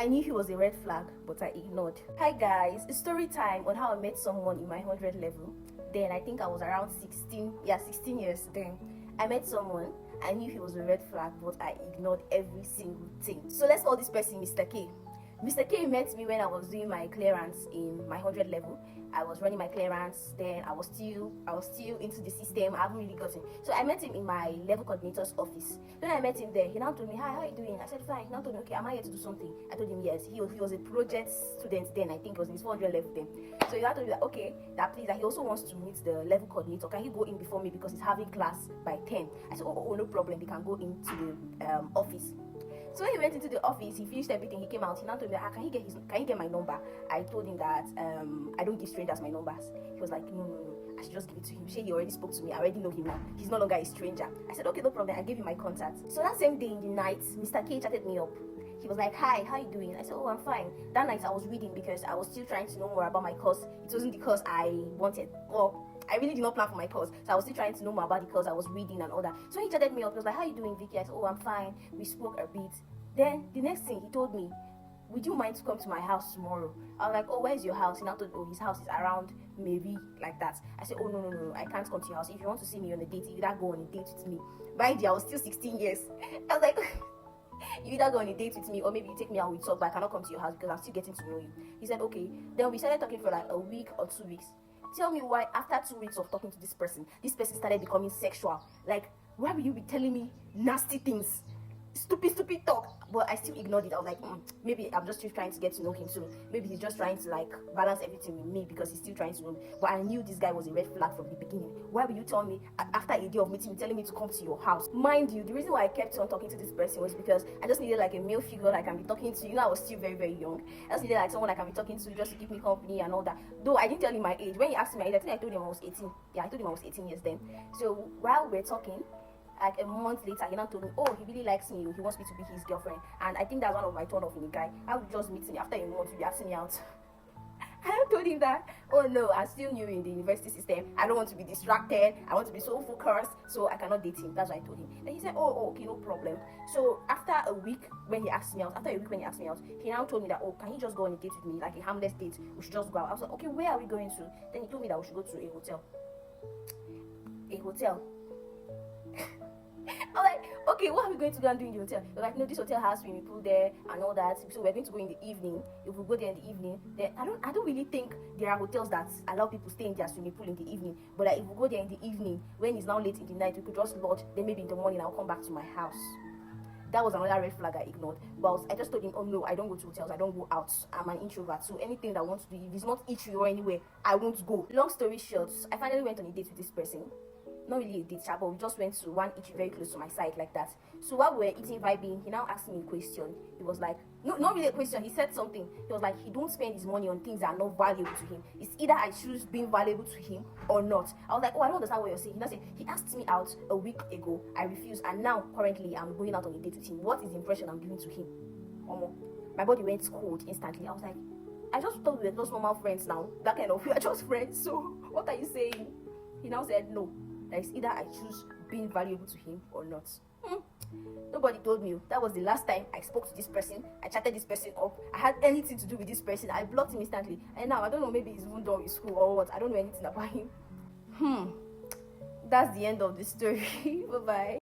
I knew he was a red flag, but I ignored. Hi guys, it's story time on how I met someone in my 100 level. Then I think I was around 16 years then. I met someone, I knew he was a red flag, but I ignored every single thing. So let's call this person Mr. K. Mr. K met me when I was doing my clearance in my 100 level. I was running my clearance, then I was still into the system. I haven't really gotten. So I met him in my level coordinator's office. When I met him there, he now told me, "Hi, how are you doing?" I said, "Fine." He now told me, "Okay, am I here to do something?" I told him yes. He was a project student then. I think it was in his 400 level then. So he now told me that okay, that please, that he also wants to meet the level coordinator. Can he go in before me because he's having class by 10? I said, oh, no problem. They can go into the office. So when he went into the office, he finished everything, he came out, he now told me, can he get my number? I told him that I don't give strangers my numbers. He was like, no, I should just give it to him. He already spoke to me, I already know him now. He's no longer a stranger. I said, okay, no problem. I gave him my contact. So that same day in the night, Mr. K chatted me up. He was like, "Hi, how you doing?" I said, "Oh, I'm fine." That night I was reading because I was still trying to know more about my course. It wasn't the course I wanted. Well, I really did not plan for my course, so I was still trying to know more about the course I was reading and all that. So he chatted me up. He was like, "How you doing, Vicky?" I said, "Oh, I'm fine." We spoke a bit. Then the next thing he told me, "Would you mind to come to my house tomorrow?" I was like, "Oh, where's your house?" He now told me, "Oh, his house is around maybe like that." I said, "Oh, no, I can't come to your house. If you want to see me on a date, you either go on a date with me." Mind you, I was still 16 years. I was like, you either go on a date with me or maybe you take me out, we talk, but I cannot come to your house because I'm still getting to know you. He said, okay. Then we started talking for like a week or 2 weeks. Tell me why after 2 weeks of talking to this person started becoming sexual. Like, why will you be telling me nasty things? Stupid talk. But I still ignored it. I was like, maybe I'm just still trying to get to know him soon. Maybe he's just trying to like balance everything with me because he's still trying to know me. But I knew this guy was a red flag from the beginning. Why will you tell me after a day of meeting me, telling me to come to your house? Mind you, the reason why I kept on talking to this person was because I just needed like a male figure that I can be talking to. You know, I was still very, very young. I just needed like someone I can be talking to just to keep me company and all that. Though I didn't tell him my age. When he asked me my age, I think I told him I was 18. Yeah, I told him I was 18 years then. So while we're talking, like a month later, he now told me, oh, he really likes me, he wants me to be his girlfriend. And I think that's one of my turn off in a guy. I would just meet me after a month, he'd be asking me out. I told him that, oh no, I'm still new in the university system. I don't want to be distracted. I want to be so focused, so I cannot date him. That's what I told him. Then he said, oh, okay, no problem. So after a week when he asked me out, he now told me that, oh, can he just go on a date with me, like a harmless date? We should just go out. I was like, okay, where are we going to? Then he told me that we should go to a hotel. A hotel. I'm like, okay, what are we going to go and do in the hotel? They're like, no, this hotel has swimming pool there and all that. So we're going to go in the evening. If we go there in the evening, then I don't really think there are hotels that allow people stay in their swimming pool in the evening. But like, if we go there in the evening, when it's now late in the night, we could just lodge. Then maybe in the morning I'll come back to my house. That was another red flag I ignored. But I just told him, oh no, I don't go to hotels, I don't go out. I'm an introvert. So anything that I want to do, if it's not eatery or anywhere, I won't go. Long story short, I finally went on a date with this person. Not really a date, but we just went to one eatery very close to my side like that. So while we were eating, vibing, he now asked me a question. He was like, no, not really a question. He said something. He was like, he don't spend his money on things that are not valuable to him. It's either I choose being valuable to him or not. I was like, oh, I don't understand what you're saying. He now said, he asked me out a week ago. I refused, and now currently I'm going out on a date with him. What is the impression I'm giving to him? My body went cold instantly. I was like, I just thought we were just normal friends now. That kind of, we are just friends. So what are you saying? He now said no. It's either I choose being valuable to him or not. Nobody told me. That was the last time I spoke to this person. I chatted this person up. I had anything to do with this person. I blocked him instantly. And now I don't know, maybe he's even done with school or what. I don't know anything about him. That's the end of the story. Bye bye.